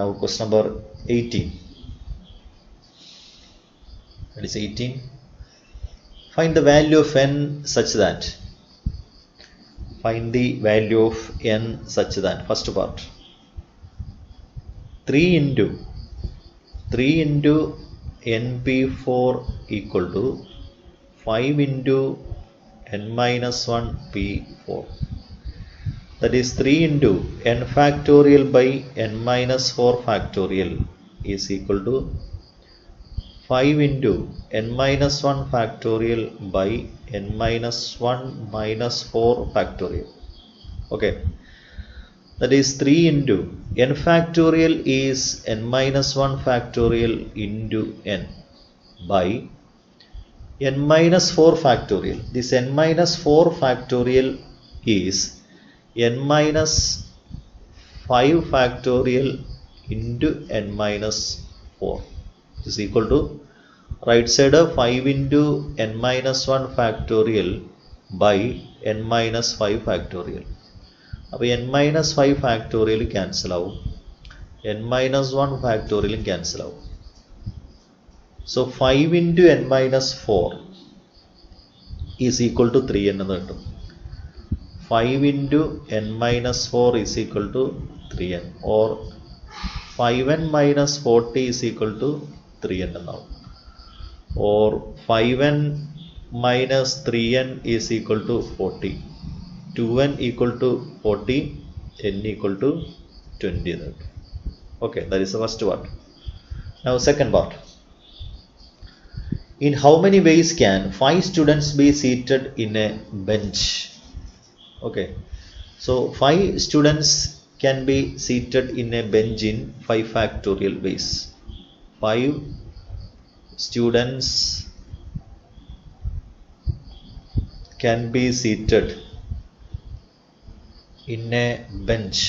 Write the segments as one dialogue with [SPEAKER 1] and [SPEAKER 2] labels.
[SPEAKER 1] Now question number 18. That is 18. Find the value of n such that. Find the value of n such that. First part. 3 into np4 equal to 5 into n minus 1 p4. That is 3 into n factorial by n minus 4 factorial is equal to 5 into n minus 1 factorial by n minus 1 minus 4 factorial. Okay. That is 3 into n factorial is n minus 1 factorial into n by n minus 4 factorial. This n minus 4 factorial is n minus 5 factorial into n minus 4 is equal to right side 5 into n minus 1 factorial by n minus 5 factorial. അപ്പോൾ n minus 5 factorial cancel ആവും, n minus 1 factorial cancel ആവും. So 5 into n minus 4 is equal to 3n എന്ന് കിട്ടും. 5 into n minus 4 is equal to 3n, or 5n minus 40 is equal to 3n എന്നാവും, or 5n minus 3n is equal to 40. 2n equal to 40, n equal to 20. Okay, that is the first part. Now second part. In how many ways can 5 students be seated in a bench? Okay, so 5 students can be seated in a bench in 5 factorial ways. 5 students can be seated in a bench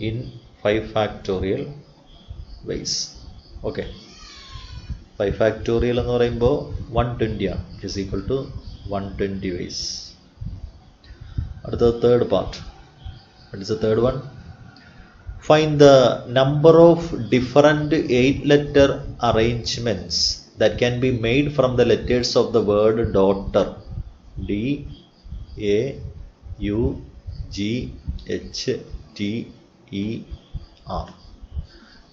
[SPEAKER 1] in 5 factorial ways. Okay, 5 factorial എന്ന് പറയുമ്പോൾ 120 ആണ്, is equal to 120 ways. അടുത്ത third part. What is the third one? Find the number of different 8-letter arrangements that can be made from the letters of the word daughter. D A U G H T E R.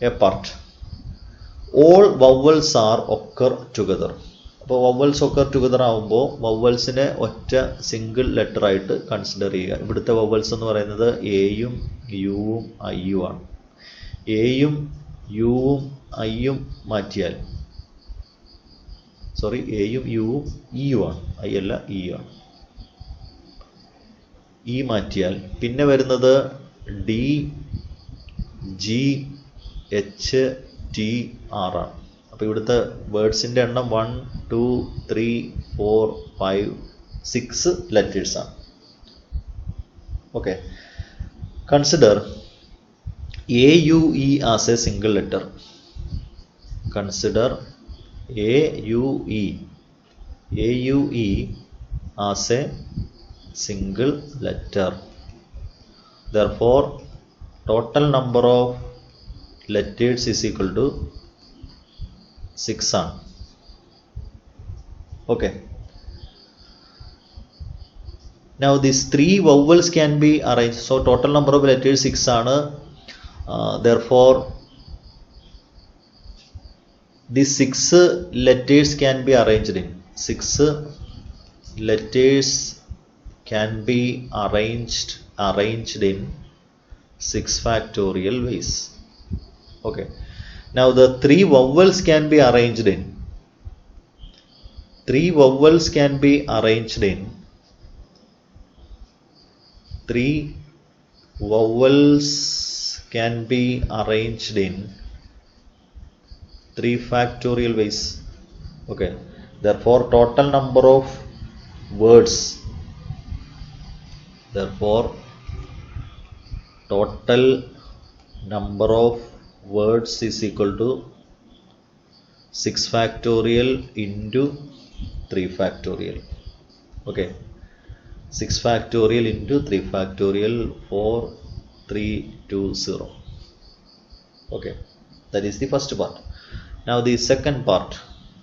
[SPEAKER 1] A part. All vowels are occur together. അപ്പോൾ vowels occur together ആവുമ്പോൾ vowelsനെ ഒറ്റ single letter ആയിട്ട് consider ചെയ്യുക. ഇവിടുത്തെ vowels എന്ന് പറയുന്നത് എയും യുവും ഐയും ആണ്. എയും യുവും ഐയും മാറ്റിയാൽ, സോറി, എയും യുവും ഇയും ആണ്, ഐ അല്ല ഇ ആണ്. ഇ മാറ്റിയാൽ പിന്നെ വരുന്നത് D G H T R ആണ്. അപ്പോൾ ഇവിടുത്തെ വേർഡ്സിൻ്റെ എണ്ണം 1 2 3 4 5 6 ലെറ്റേഴ്സ് ആണ്. Okay, consider A U E as a single letter. Consider A U E as a single letter. Therefore total number of letters is equal to 6 ആണ്. Okay, now these 3 vowels can be arranged. So total number of letters 6 ആണ്. Therefore these 6 letters can be arranged in 6 letters can be arranged in 6 factorial ways. Okay, now the 3 vowels can be arranged in 3 vowels can be arranged in 3 vowels can be arranged in 3 factorial ways. Okay, therefore total number of words, therefore total number of words is equal to 6 factorial into 3 factorial. Okay, 6 factorial into 3 factorial, 4 320. Okay, that is the first part. Now the second part.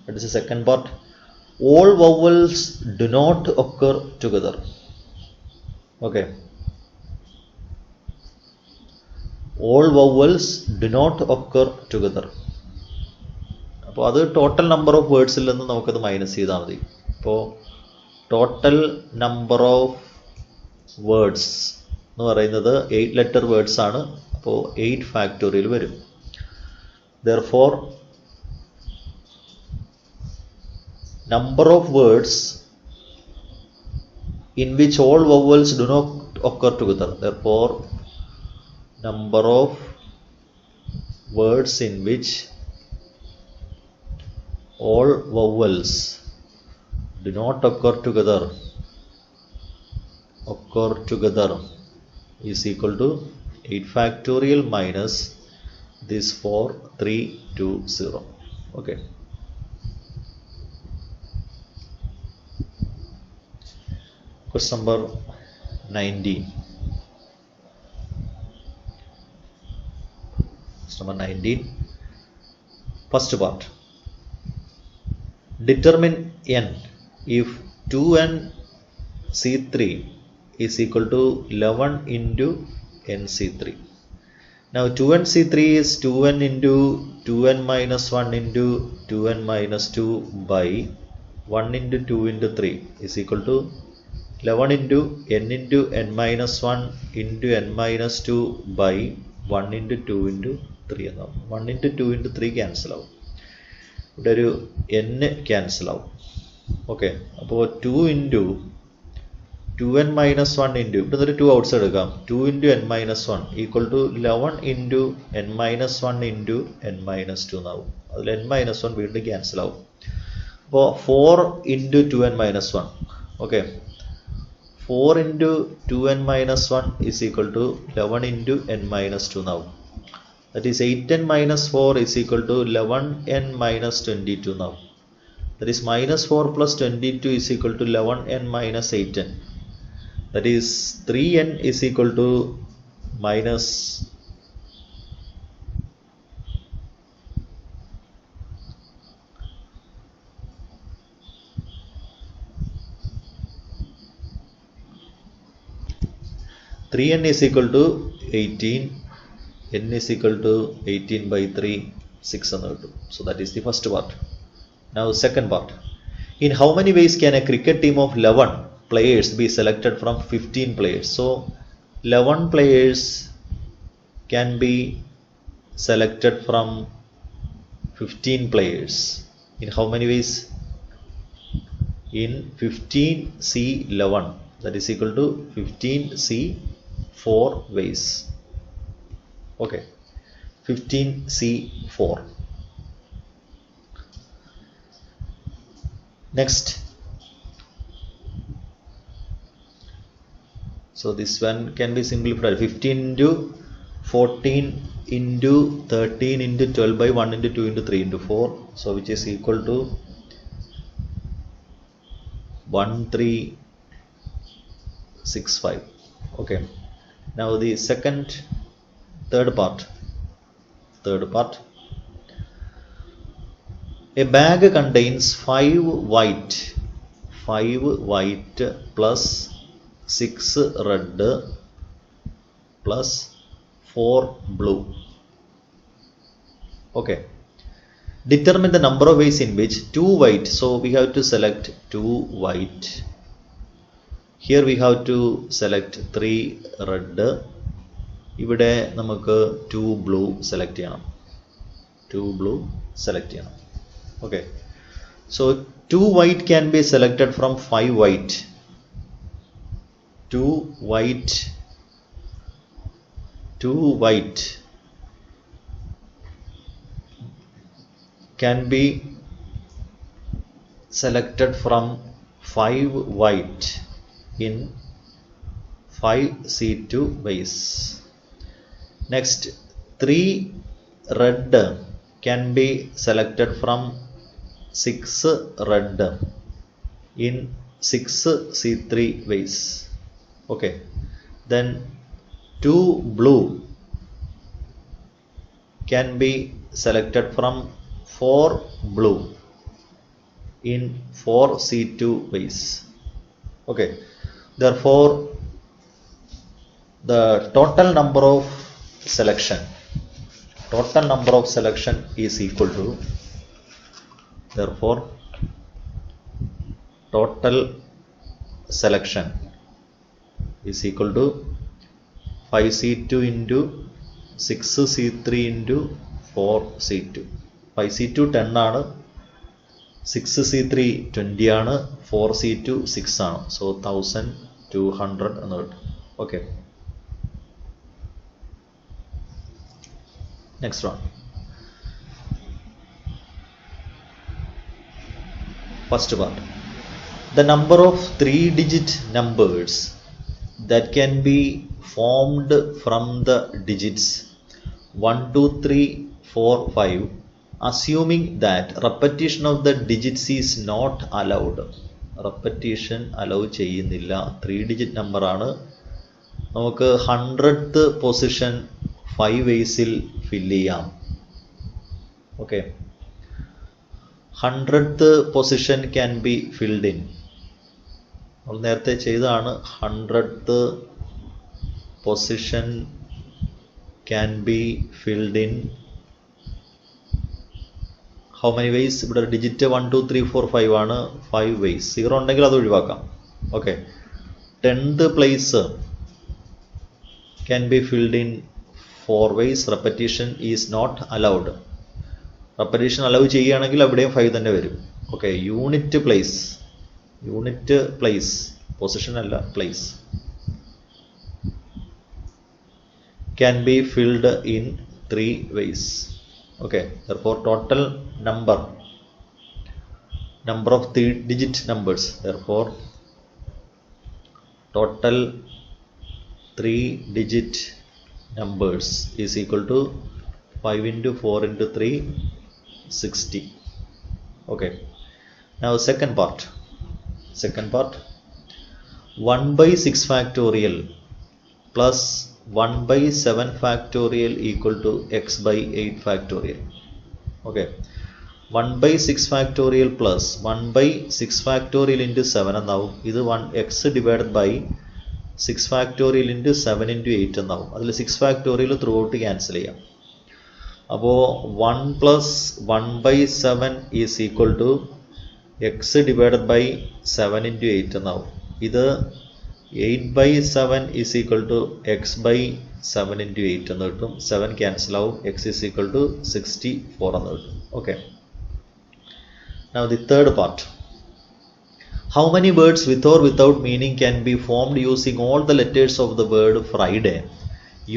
[SPEAKER 1] What is the second part? All vowels do not occur together. Okay. All vowels do not occur together. അപ്പോൾ അത് total number of വേർഡ്സിൽ നിന്ന് നമുക്കത് minus ചെയ്താൽ മതി. ഇപ്പോൾ total number of words എന്ന് പറയുന്നത് 8 letter words ആണ്. അപ്പോൾ 8 ഫാക്ടോറിയൽ വരും. Therefore, number of words in which all vowels do not occur together. Therefore, number of words in which all vowels do not occur together is equal to 8 factorial minus this 4320. Okay. Question number 19. Question number 19. First part. Determine n if 2n C3 is equal to 11 into nC3. Now 2n C3 is 2n into 2n minus 1 into 2n minus 2 by 1 into 2 into 3 is equal to 11 into n minus 1 into n minus 2 by 1 into 2 into 3 എന്നാവും. 1 into 2 into 3 cancel ആവും. ഇവിടെ ഒരു n cancel ആവും. Okay, അപ്പോൾ 2 into 2n minus 1 into ഇവിടെ ഒരു 2 outside എടുക്കാം. 2 into n minus 1 equal to 11 into n minus 1 into n minus 2 എന്നാവും. അതിൽ n minus 1 വീണ്ടും ക്യാൻസൽ ആവും. അപ്പോൾ 4 into 2n minus 1. Okay, 4 into 2n minus 1 is equal to 11 into n minus 2 now. That is 8n minus 4 is equal to 11n minus 22 now. That is minus 4 plus 22 is equal to 11n minus 8n. That is 3n is equal to minus 3n is equal to 18, n is equal to 18 by 3, 6 and 2. So that is the first part. Now second part. In how many ways can a cricket team of 11 players be selected from 15 players? So 11 players can be selected from 15 players. In how many ways? In 15C11. That is equal to 15C4 ways. Okay, 15C4. Next. So this one can be simplified. 15 into 14 into 13 into 12 by 1 into 2 into 3 into 4. So which is equal to 1365. Okay, now the third part. A bag contains 5 white plus 6 red plus 4 blue. Okay, determine the number of ways in which 2 white, so we have to select 2 white. Here we have to select 3 red. ഇവിടെ നമുക്ക് 2 blue select ചെയ്യണം. Okay, so 2 white can be selected from 5 white. 2 white can be selected from 5 white in 5C2 ways. Next, 3 red can be selected from 6 red in 6C3 ways. Okay, then 2 blue can be selected from 4 blue in 4C2 ways. Okay, therefore the total number of selection is equal to, therefore total selection is equal to 5C2 into 6C3 into 4C2. 5C2 10 ആണ്, 6C3 20 ആണ്, 4C2 6 ആണ്. So 1200 എന്ന് കിട്ടും. Okay, next one. First part. The number of 3-digit numbers that can be formed from the digits 1, 2, 3, 4, 5, assuming that repetition of the digits is not allowed. Repetition allow ചെയ്യുന്നില്ല, 3-digit number ആണ്. നമുക്ക് 100th position 5 waysൽ fill ചെയ്യാം. Okay, 100th position can be filled in. നമ്മൾ നേരത്തെ ചെയ്തതാണ്. 100th position can be filled in how many ways? ഇവിടെ digit 1, 2, 3, 4, 5 ആണ്. 5 ways. 0 ഉണ്ടെങ്കിൽ അത് ഒഴിവാക്കാം. Okay, 10th place can be filled in 4 ways. Repetition is not allowed. repetition allow ചെയ്യുകയാണെങ്കിൽ അവിടെയും 5 തന്നെ വരും. ഓക്കെ, യൂണിറ്റ് പ്ലേസ് പൊസിഷൻ അല്ല, place can be filled in 3 ways. Okay, therefore total number of 3-digit numbers, therefore total 3-digit numbers is equal to 5 into 4 into 3, 60. Okay, now second part. 1 by 6 factorial plus 1 by 7 factorial equal to x by 8 factorial. Okay, 1 by 6 factorial plus 1 by 6 factorial into 7 എന്നാവും. ഇത് 1x divided by 6 factorial into 7 into 8 എന്നാവും. അതിൽ 6 factorial through out cancel ചെയ്യാം. അപ്പോൾ 1 plus 1 by 7 is equal to x divided by 7 into 8 എന്നാവും. ഇത് 8 by 7 is equal to x by 7 into 8 എന്ന് കിട്ടും. 7 ക്യാൻസൽ ആവും. x is equal to 64 എന്ന് കിട്ടും. Okay, now the third part. How many words with or without meaning can be formed using all the letters of the word Friday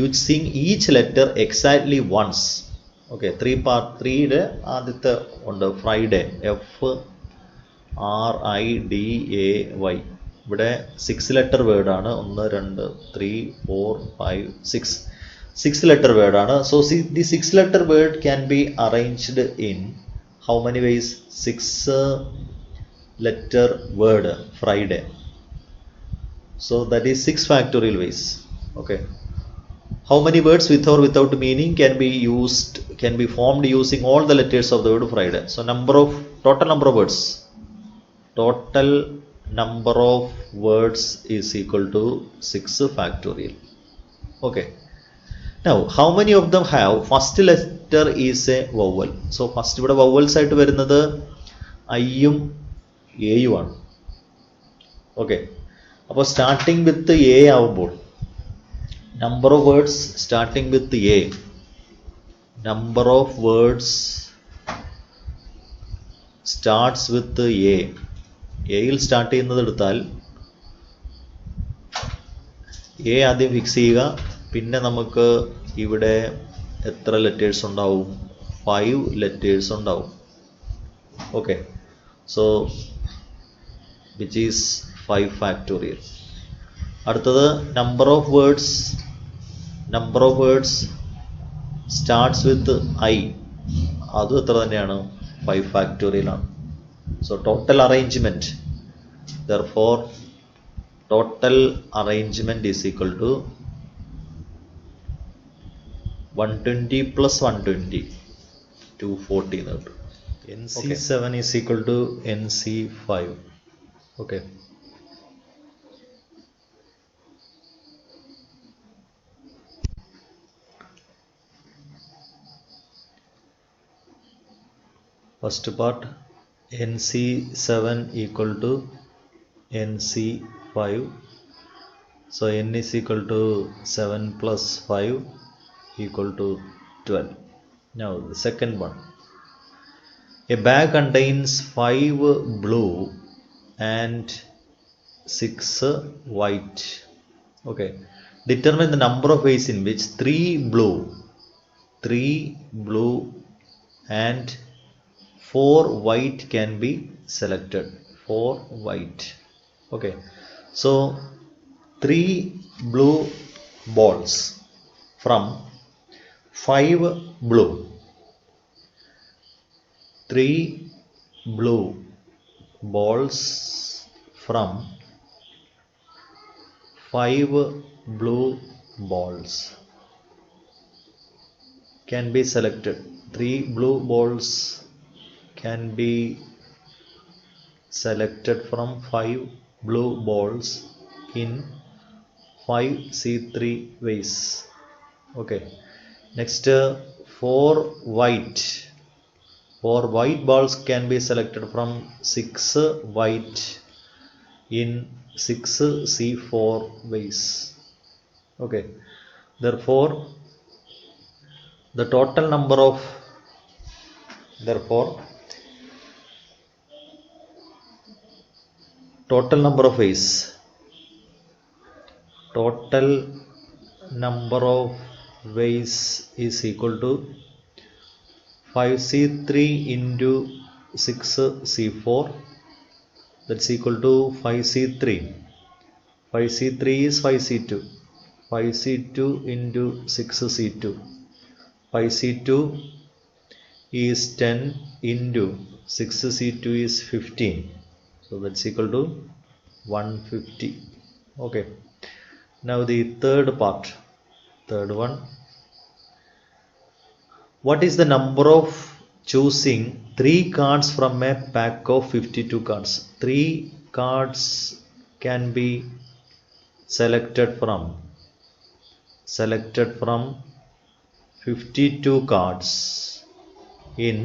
[SPEAKER 1] using each letter exactly once? Okay, 3യുടെ ആദ്യത്തെ ഉണ്ട് Friday, FRIDAY. ഇവിടെ 6 letter word ആണ്. 1, 2, 3, 4, 5, 6 letter word ആണ്. So the 6 letter word can be arranged in how many ways? 6 letter word Friday. So that is 6 factorial ways. Okay, how many words with or without meaning can be formed using all the letters of the word Friday? So total number of words is equal to 6 factorial. Okay, now how many of them have first letter is a vowel? So first ഇവിടെ vowels ആയിട്ട് വരുന്നത് I യും A യും ആണ്. Okay, അപ്പോൾ starting with A ആവുമ്പോൾ number of words starting with A, number of words starts with A. എയിൽ start ചെയ്യുന്നത് എടുത്താൽ എ ആദ്യം ഫിക്സ് ചെയ്യുക. പിന്നെ നമുക്ക് ഇവിടെ എത്ര ലെറ്റേഴ്സ് ഉണ്ടാവും? 5 letters ഉണ്ടാവും. Okay, so which is 5 factorial. അടുത്തത് number of words starts with I, അതും എത്ര തന്നെയാണ്? 5 factorial ആണ്. So total arrangement, therefore total arrangement is equal to 120 plus 120 240 എന്ന് കിട്ടും. NC7 is equal to NC5. Okay. First part, NC7 equal to NC5. So N is equal to 7 plus 5 equal to 12. Now the second one. A bag contains 5 blue and 6 white. Okay. Determine the number of ways in which 3 blue and 4 white can be selected. 4 white. Okay. So 3 blue balls from 5 blue. 3 blue balls from 5 blue balls can be selected. 3 blue balls can be selected from 5 blue balls in 5C3 ways. Okay. Next, 4 white balls can be selected from 6 white in 6C4 ways. Okay. Therefore the total number of ways, total number of ways is equal to 5C3 into 6C4, that's equal to 5C3. 5C3 is 5C2. 5C2 into 6C2. 5C2 is 10 into 6C2 is 15. So that's equal to 150. Okay. Now the third one. What is the number of choosing 3 cards from a pack of 52 cards? 3 cards can be selected from 52 cards in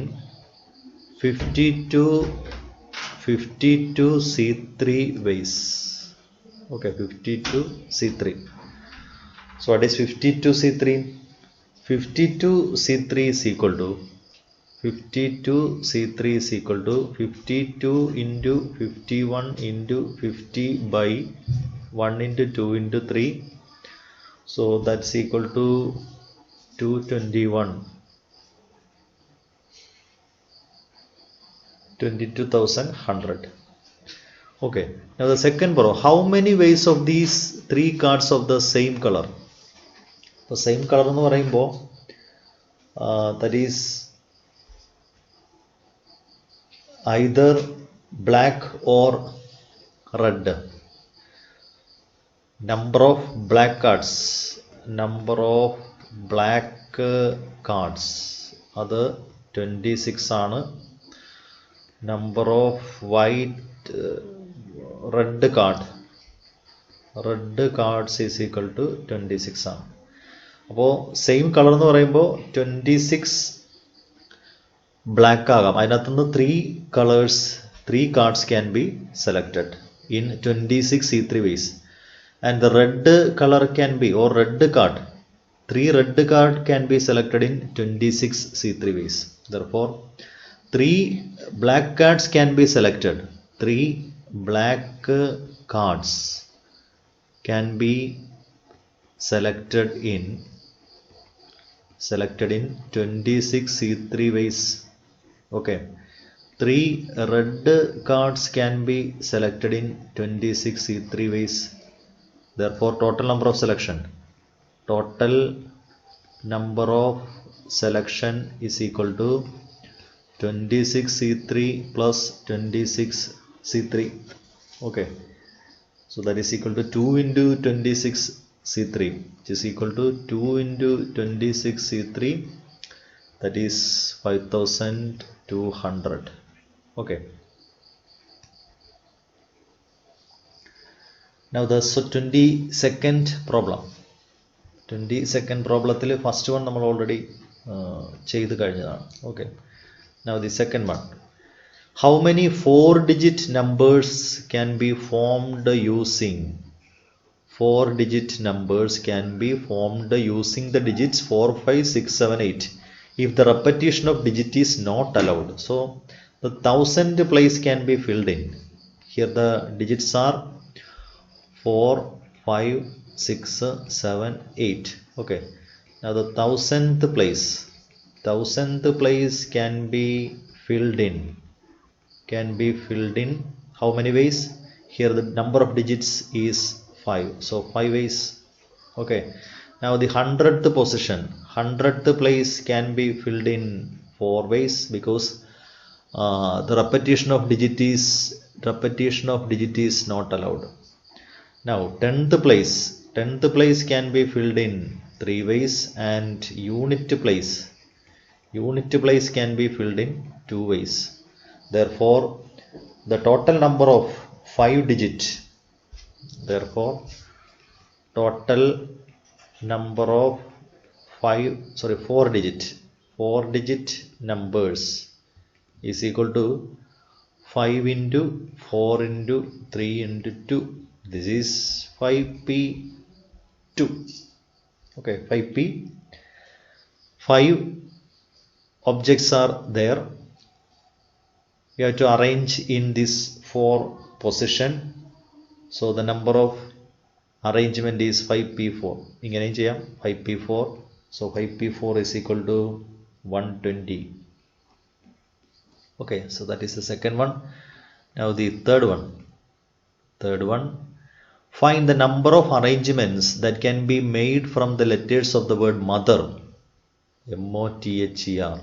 [SPEAKER 1] 52C3 ways. Okay, 52C3. So what is 52C3? 52C3 is equal to 52 into 51 into 50 by 1 into 2 into 3. So that's equal to 22,100. Okay. Now the second row. How many ways of these 3 cards of the same color? The same color എന്ന് പറയുമ്പോൾ that is either black or red. Number of black cards അത് 26 ആണ്. Number of white red cards is equal to 26 ആണ്. അപ്പോൾ same colour എന്ന് പറയുമ്പോൾ 26 black ആകാം. അതിനകത്തുനിന്ന് 3 cards can be selected in 26C3 ways. And the red color can be, or red card, 3 red card can be selected in 26C3 ways. Therefore 3 black cards can be selected. 3 black cards can be selected in 26C3 ways. Okay. 3 red cards can be selected in 26C3 ways. Therefore total number of selection is equal to 26C3 plus 26C3. Okay. So that is equal to 2 into 26 C3, which is equal to 2 into 26 C3, that is 5200. Okay. Now the 22nd problem. 22nd problem, first one we already ചെയ്തു കഴിഞ്ഞതാണ്. Okay. Now the second one. How many 4-digit numbers can be formed using 4-digit numbers can be formed using the digits 4, 5, 6, 7, 8 if the repetition of digit is not allowed. So the 1000 place can be filled in. Here the digits are 4, 5, 6, 7, 8. Okay. Now the 1000th place can be filled in. How many ways? Here the number of digits is 5, so 5 ways. Okay. Now the 100th position, 100th place can be filled in 4 ways, because the repetition of digit is not allowed. Now 10th place can be filled in 3 ways, and unit place can be filled in 2 ways. Therefore the total number of 4 digit numbers is equal to 5 into 4 into 3 into 2. This is 5p2. Okay, 5p. 5 objects are there. You have to arrange in this 4 position. So the number of arrangement is 5p4. ഇങ്ങനെ ചെയ്യാം 5p4. So 5p4 is equal to 120. Okay, so that is the second one. Now the third one. Find the number of arrangements that can be made from the letters of the word mother. M-O-T-H-E-R.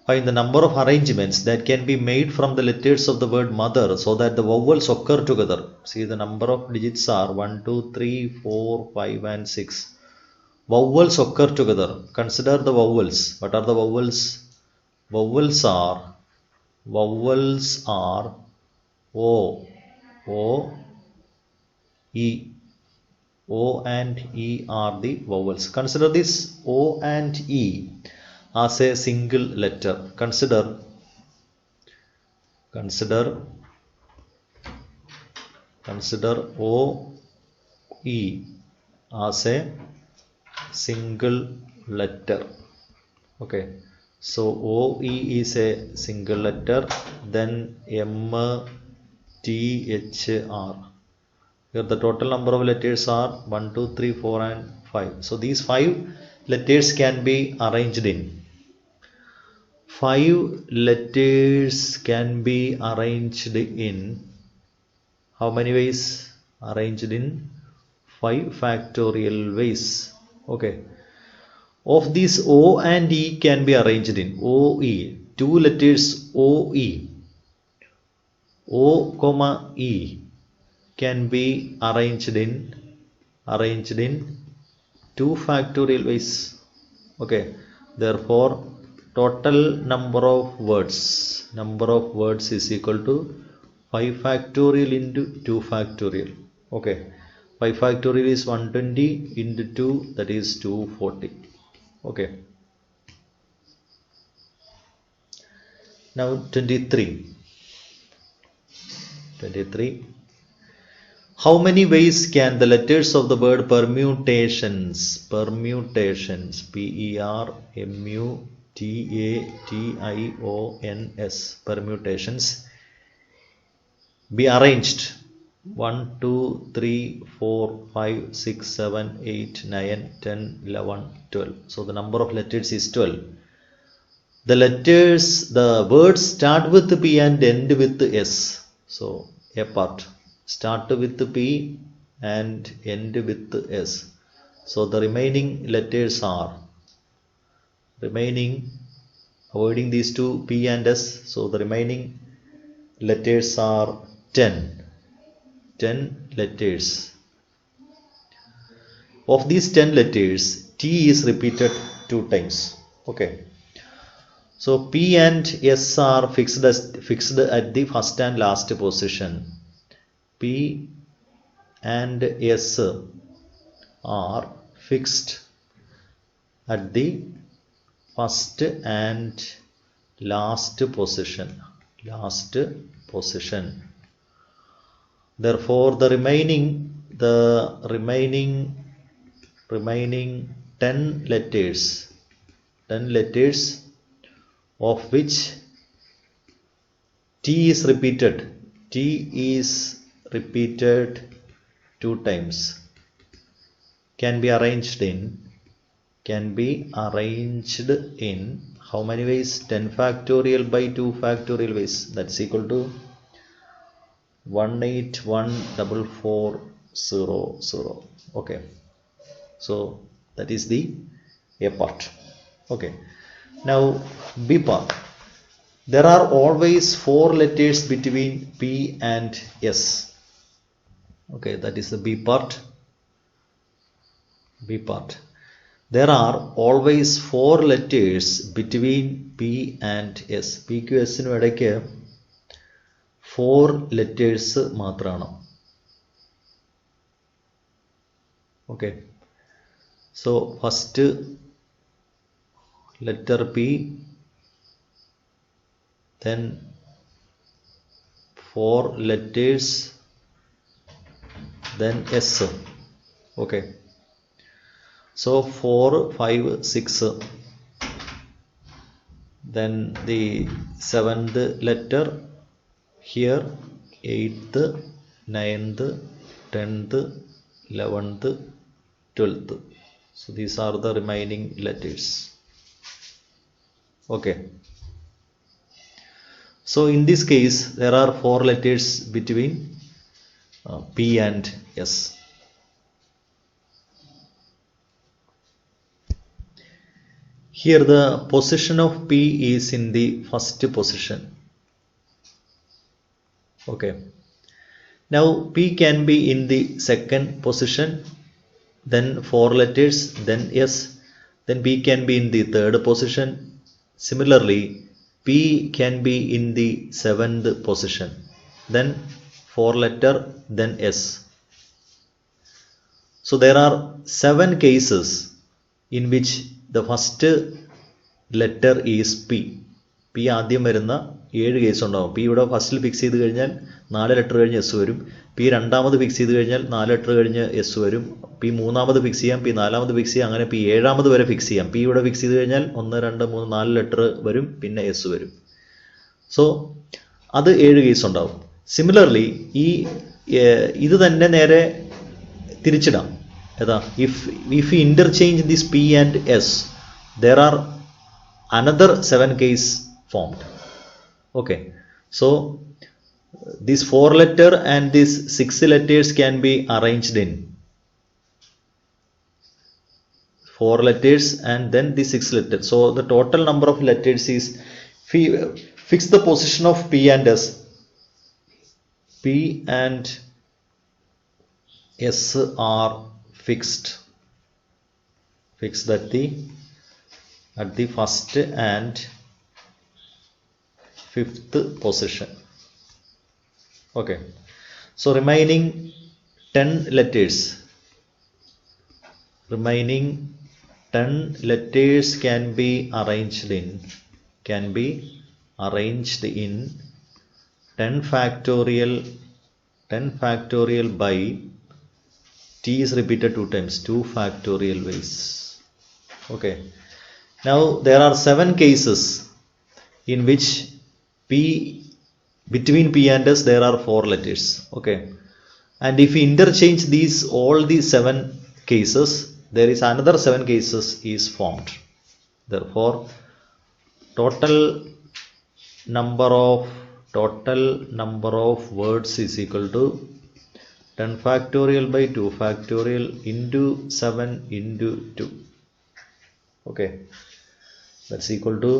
[SPEAKER 1] Find the number of arrangements that can be made from the letters of the word mother so that the vowels occur together. See, the number of digits are 1, 2, 3, 4, 5 and 6. Vowels occur together. Consider the vowels. What are the vowels? Vowels are O, E. O and E are the vowels. Consider this O and E as a single letter. Consider O, E as a single letter. Okay. So O, E is a single letter. Then M, T, H, R. Here the total number of letters are 1, 2, 3, 4 and 5. So these 5 letters can be arranged in. 5 letters can be arranged in how many ways? Arranged in 5 factorial ways. Okay. Of these, O and E can be arranged in OE. 2 letters OE. O, E can be arranged in 2 factorial ways. Okay. Therefore total number of words is equal to 5 factorial into 2 factorial. Okay. 5 factorial is 120 into 2, that is 240. Okay. Now 23. How many ways can the letters of the word permutations, P-E-R-M-U-T-A-T-I-O-N-S, permutations, be arranged? 1, 2, 3, 4, 5, 6, 7, 8, 9, 10, 11, 12. So the number of letters is 12. The words start with P and end with S. So a part. Start with P and end with S. So the remaining letters are avoiding these two P and S. So the remaining letters are 10. 10 letters. Of these 10 letters, T is repeated 2 times. Okay. So P and S are fixed at the first and last position. P and S are fixed at the first and last position. Therefore, the remaining 10 letters, of which T is repeated 2 times, can be arranged in how many ways? 10 factorial by 2 factorial ways. That's equal to 1814400. Okay, so that is the A part. Okay, now B part. There are always 4 letters between P and S. Okay, that is the B part. There are always 4 letters between P and S. P Q S നും ഇടയ്ക്ക് 4 letters മാത്രമാണ്. Okay, so first letter P, then 4 letters, then S. Okay, so 4, 5, 6, then the 7th letter here, 8th, 9th, 10th, 11th, 12th. So these are the remaining letters. Okay, so in this case there are 4 letters between P and S. Here the position of P is in the first position. Okay, now P can be in the second position, then 4 letters, then S, then P can be in the third position. Similarly, P can be in the 7th position, then 4 letter, then S. So there are 7 cases in which the first letter is P. P ആദ്യം വരുന്ന 7 case ഉണ്ടാവും. P ഇവിടെ ഫസ്റ്റിൽ fix ചെയ്ത് കഴിഞ്ഞാൽ 4 letter കഴിഞ്ഞ് S വരും. P രണ്ടാമത് ഫിക്സ് ചെയ്ത് കഴിഞ്ഞാൽ 4 ലെറ്റർ കഴിഞ്ഞ് S വരും. P മൂന്നാമത് ഫിക്സ് ചെയ്യാം, P നാലാമത് ഫിക്സ് ചെയ്യാം, അങ്ങനെ P ഏഴാമത് വരെ ഫിക്സ് ചെയ്യാം. P ഇവിടെ ഫിക്സ് ചെയ്ത് കഴിഞ്ഞാൽ 1, 2, 3, 4 ലെറ്റർ വരും, പിന്നെ S വരും. സോ അത് 7 കേസ് ഉണ്ടാവും. സിമിലർലി ഇത് തന്നെ നേരെ തിരിച്ചിടാം. ഏതാ, if we interchange this P and S, there are another 7 case formed. Okay, so this 4 letter and these 6 letters can be arranged in 4 letters and then the 6 letters. So the total number of letters is, fix the position of P and S. P and S are fixed at the first and 5th position. Okay, so remaining 10 letters can be arranged in 10 factorial by T is repeated 2 times, 2 factorial ways. Okay, now there are 7 cases in which between P and S there are 4 letters. Okay, and if we interchange all these 7 cases, there is another 7 cases is formed. Therefore, total number of words is equal to 10 factorial by 2 factorial into 7 into 2. Okay, that's equal to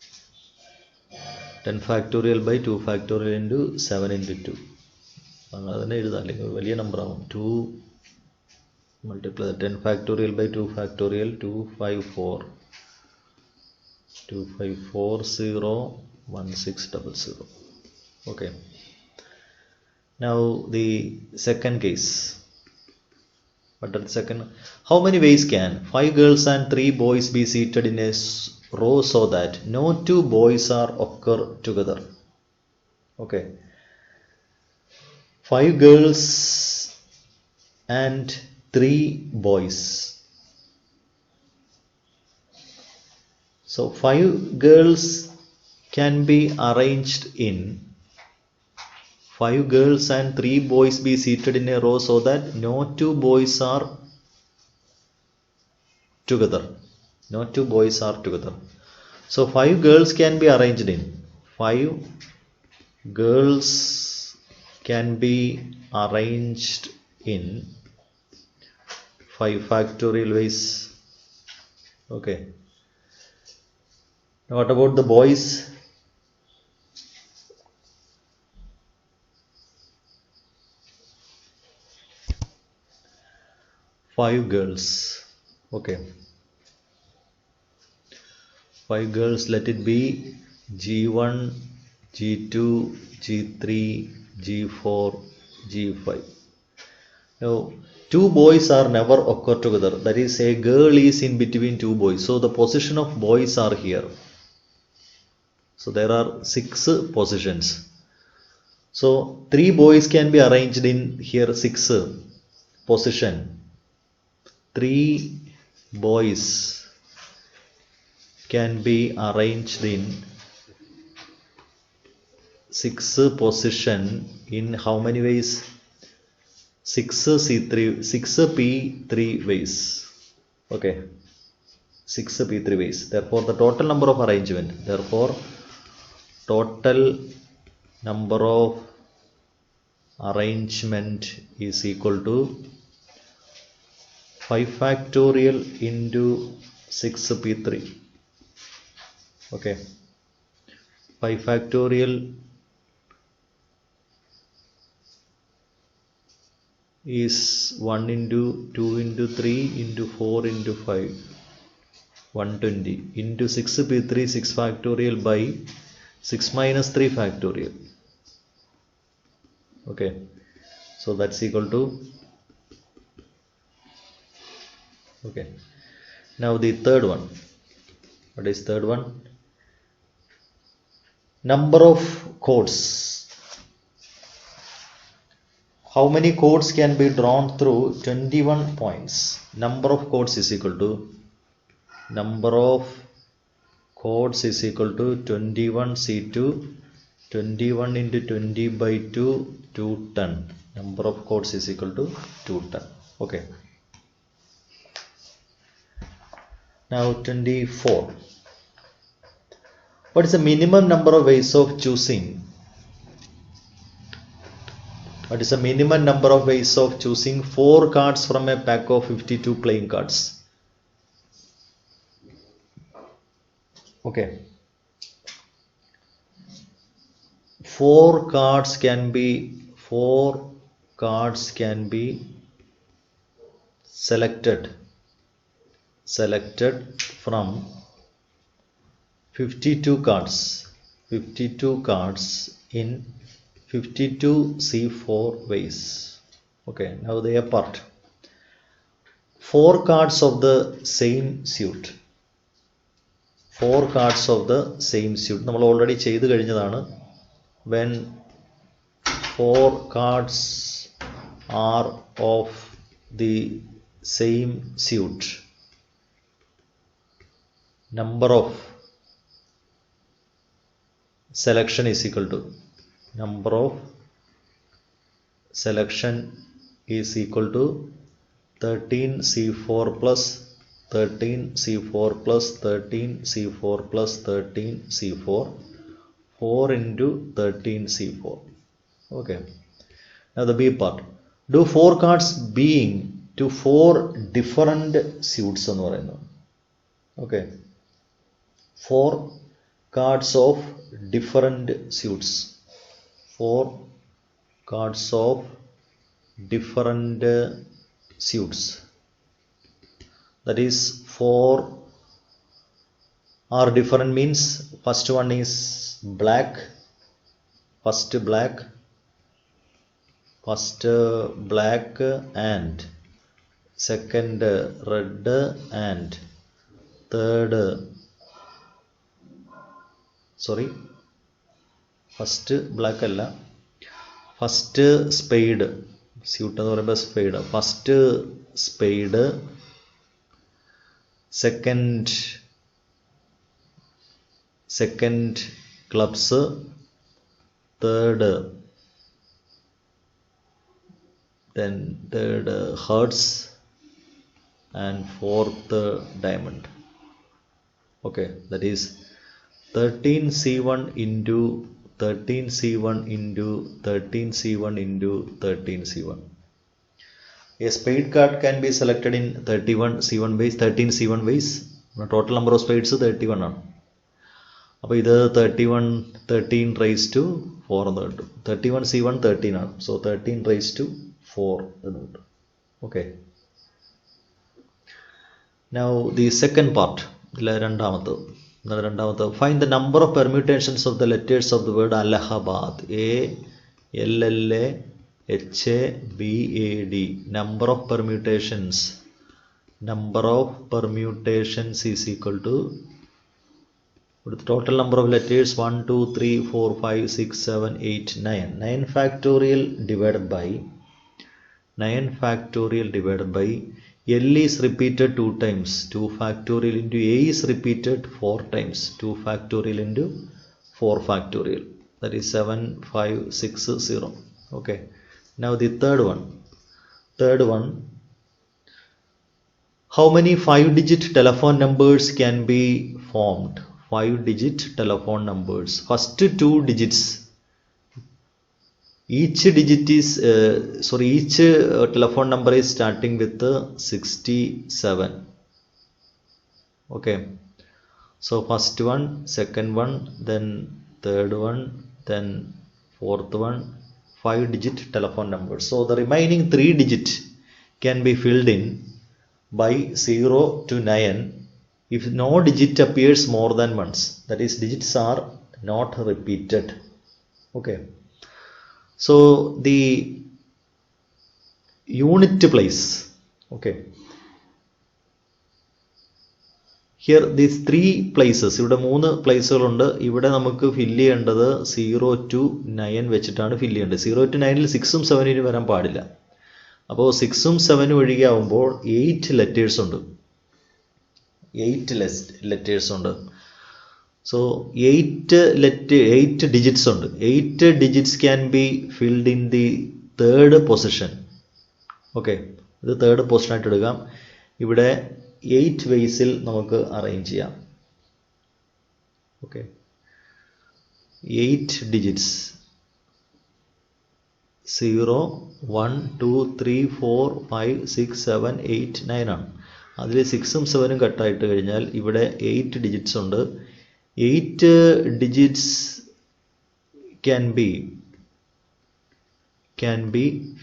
[SPEAKER 1] 10 10 factorial by 2 factorial into 7 into 2. അതിനെ എഴുതാം, അല്ലെങ്കിൽ വലിയ number ആവും. 2 multiply 10 factorial by 2 factorial 254 Okay. Now the second case. What are the second? How many ways can 5 girls and 3 boys be seated in a row so that no 2 boys are occur together? Okay. 5 girls and 3 boys. So 5 girls can be arranged in 5 girls and 3 boys be seated in a row so that no 2 boys are together. No 2 boys are together. So 5 girls can be arranged in 5 girls can be arranged in 5 factorial ways. Okay. Now what about the boys? Five girls. Okay. 5 girls, let it be G1, G2, G3, G4, G5. Now 2 boys are never occur together. That is, a girl is in between 2 boys. So the position of boys are here. So there are 6 positions. So 3 boys can be arranged in here 6 position. 3 boys can be arranged in 6 position in how many ways? 6p3 ways. Okay. 6p3 ways. Therefore the total number of arrangement. Therefore total number of arrangement is equal to 5 factorial into 6p3. Okay. 5 factorial is 1 into 2 into 3 into 4 into 5, 120 into 6p3, 6 factorial by 6 minus 3 factorial. Okay. So that's equal to. Okay. Now the third one. What is third one? Number of chords. How many chords can be drawn through 21 points? Number of chords is equal to number of chords is equal to 21C2, 21 into 20 by 2, 210. Number of chords is equal to 210. Okay. Now 24. What is the minimum number of ways of choosing? What is the minimum number of ways of choosing 4 cards from a pack of 52 playing cards? Okay. 4 cards can be selected from 52 cards in 52C4 ways. Okay, now they are part. 4 cards of the same suit. 4 cards of the same suit. നമ്മൾ already ചെയ്തു കഴിഞ്ഞതാണ്. When 4 cards are of the same suit, number of selection is equal to number of selection is equal to 13C4 plus 13C4 plus 13C4 plus 13C4, 4 into 13C4. Okay. Now the B part. Do 4 cards being to 4 different suits എന്ന് പറയുന്നു. Okay. 4 cards of different suits. 4 cards of different suits. That is 4 are different means first one is black, first black and second red and third first black അല്ല, first spade, suit എന്ന് പറയുമ്പോൾ spade, first spade, second clubs, third hearts and fourth diamond. Okay, that is 13C1 into 13C1 into 13C1 into 13C1. A spade card can be selected in 31C1 ways, 13C1 ways. Total number of spades 31 ആണ്. അപ്പോൾ ഇത് 13 raised to 4 എന്ന് കിട്ടും. 31C1 13 ആണ്. So 13 raised to 4 എന്ന് കിട്ടും. Okay. Now the second part. രണ്ടാമത്തത്. Find the number of permutations of the letters of the word Allahabad. ALLAHABAD. Number of permutations is equal to the total number of letters 1, 2, 3, 4, 5, 6, 7, 8, 9. 9 factorial divided by L is repeated 2 times. 2 factorial into A is repeated 4 times. 2 factorial into 4 factorial. That is 7, 5, 6, 0. Okay. Now the third one. How many 5-digit telephone numbers can be formed? 5-digit telephone numbers. First 2 digits. Each digit is each telephone number is starting with 67. Okay, so first one, second one, then third one, then fourth one, 5-digit telephone numbers. So the remaining 3 digit can be filled in by 0 to 9 if no digit appears more than once. That is, digits are not repeated. Okay. So the unit place, okay, here these 3 places, ഇവിടെ 3 പ്ലേസുകളുണ്ട്. ഇവിടെ നമുക്ക് fill ചെയ്യേണ്ടത് 0 to 9 വെച്ചിട്ടാണ് fill ചെയ്യേണ്ടത്. 0 to 9ൽ 6ഉം 7നും വരാൻ പാടില്ല. അപ്പോൾ 6ഉം 7നും ഒഴികെയാവുമ്പോൾ 8 letters ഉണ്ട്. 8 letters ഉണ്ട്. So 8 digits ഉണ്ട്. 8 digits can be filled in the third position. Okay, ഇത് third position ആയിട്ട് എടുക്കാം. ഇവിടെ 8 waysൽ നമുക്ക് അറേഞ്ച് ചെയ്യാം. Okay, 8 digits 0, 1, 2, 3, 4, 5, 6, 7, 8, 9 ആണ്. അതിൽ 6ഉം 7ഉം കട്ടായിട്ട് കഴിഞ്ഞാൽ ഇവിടെ 8 digits ഉണ്ട്. 8 digits can be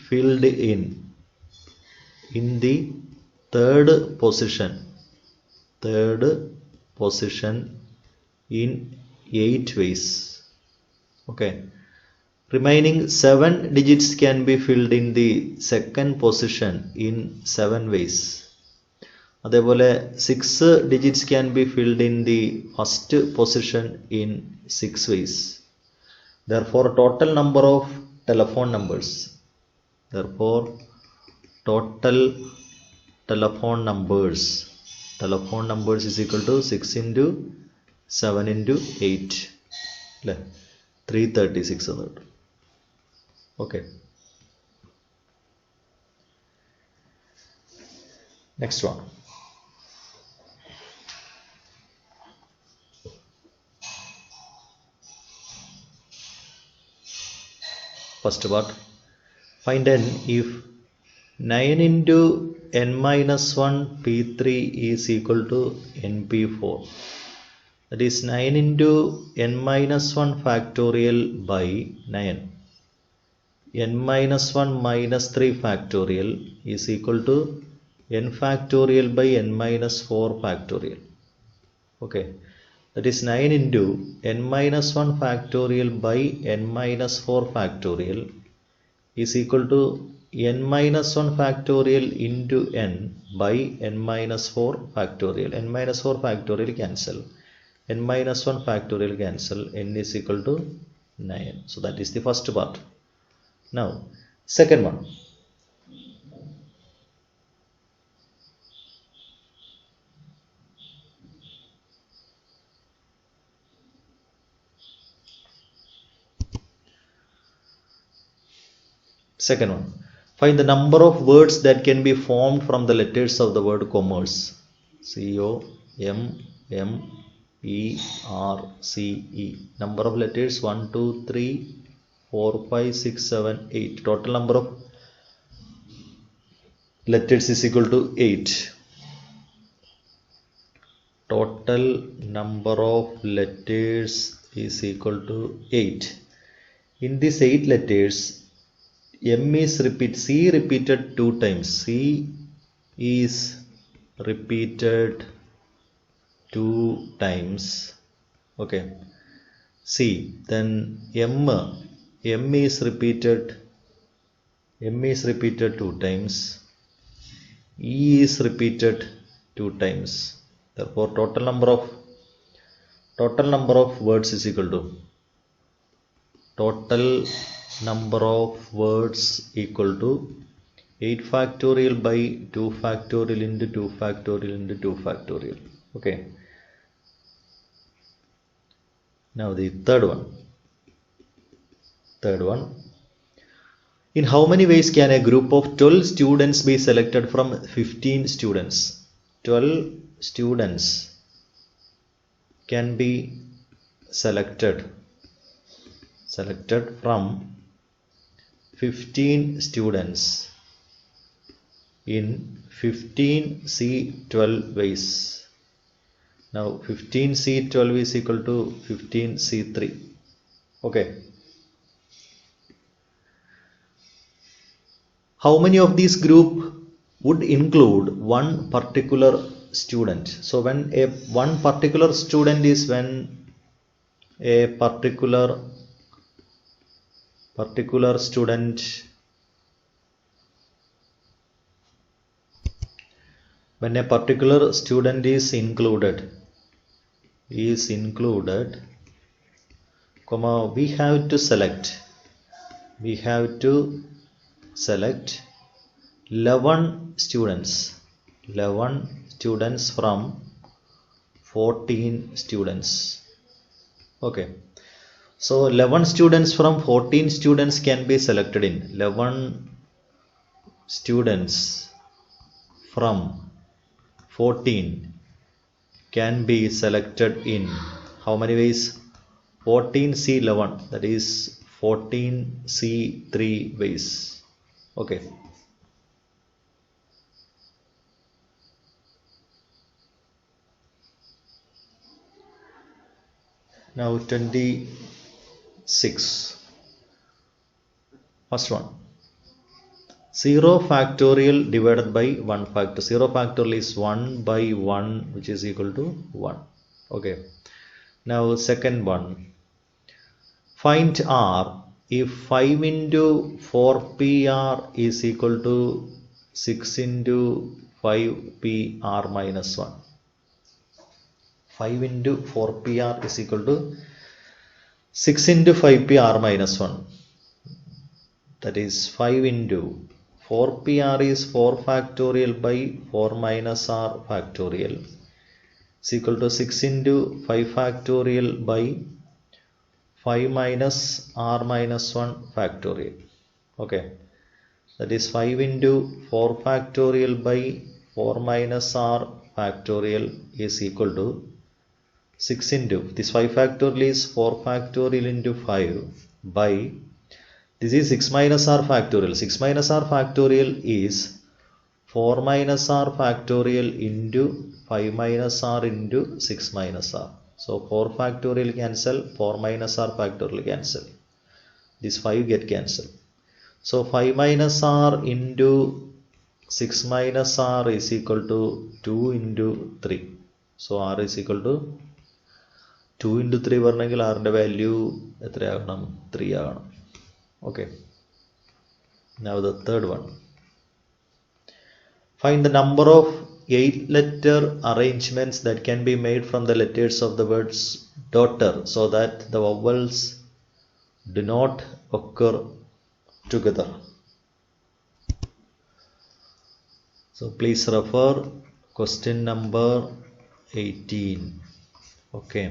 [SPEAKER 1] filled in the third position in 8 ways. Okay, remaining 7 digits can be filled in the second position in 7 ways. അതേപോലെ 6 digits can be filled in the first position in 6 ways. Therefore, total number of telephone numbers is equal to 6 into 7 into 8. 336 എന്ന് കിട്ടും. Okay. Next one. First part, find n if 9 into n minus 1 p3 is equal to np4. That is 9 into n minus 1 factorial by 9. N minus 1 minus 3 factorial is equal to n factorial by n minus 4 factorial. Okay, that is 9 into n minus 1 factorial by n minus 4 factorial is equal to n minus 1 factorial into n by n minus 4 factorial. N minus 4 factorial cancel. N minus 1 factorial cancel. N is equal to 9. So that is the first part. Now, second one. Second one. Find the number of words that can be formed from the letters of the word commerce. C-O-M-M-E-R-C-E. Number of letters 1, 2, 3, 4, 5, 6, 7, 8. Total number of letters is equal to 8. Total number of letters is equal to 8. In these 8 letters, M is C repeated 2 times. C is repeated 2 times. Okay. C. Then M is repeated 2 times. E is repeated 2 times. Therefore, total number of words is equal to total number of words equal to 8 factorial by 2 factorial into 2 factorial into 2 factorial. Okay. Now the third one. In how many ways can a group of 12 students be selected from 15 students? 12 students can be selected from 15 students in 15C12 ways. Now 15C12 is equal to 15C3. Okay. How many of these group would include one particular student? So when one particular student is when a particular student is included, comma, we have to select 11 students from 14 students. Okay. So 11 students from 14 students can be selected in. 11 students from 14 can be selected in how many ways? 14C11, that is 14C3 ways. Okay. Now 26. First one. 0 factorial divided by 1 factor. 0 factorial is 1 by 1, which is equal to 1. Okay. Now second one. Find R if 5 into 4PR is equal to 6 into 5PR minus 1. 5 into 4PR is equal to 6 into 5PR minus 1. That is 5 into 4PR is 4 factorial by 4 minus R factorial is equal to 6 into 5 factorial by 5 minus R minus 1 factorial. Okay. That is 5 into 4 factorial by 4 minus R factorial is equal to 6 into, this 5 factorial is 4 factorial into 5 by, this is 6 minus R factorial. 6 minus R factorial is 4 minus R factorial into 5 minus R into 6 minus R. So 4 factorial cancel, 4 minus r factorial cancel. These 5 get cancelled. So 5 minus r into 6 minus r is equal to 2 into 3. So r is equal to 2 into 3 പറഞ്ഞെങ്കിൽ r ന്റെ value എത്രയാകണം? 3 ആകണം. Okay. Now the third one. Find the number of 8-letter arrangements that can be made from the letters of the words daughter so that the vowels do not occur together. So please refer question number 18. Okay.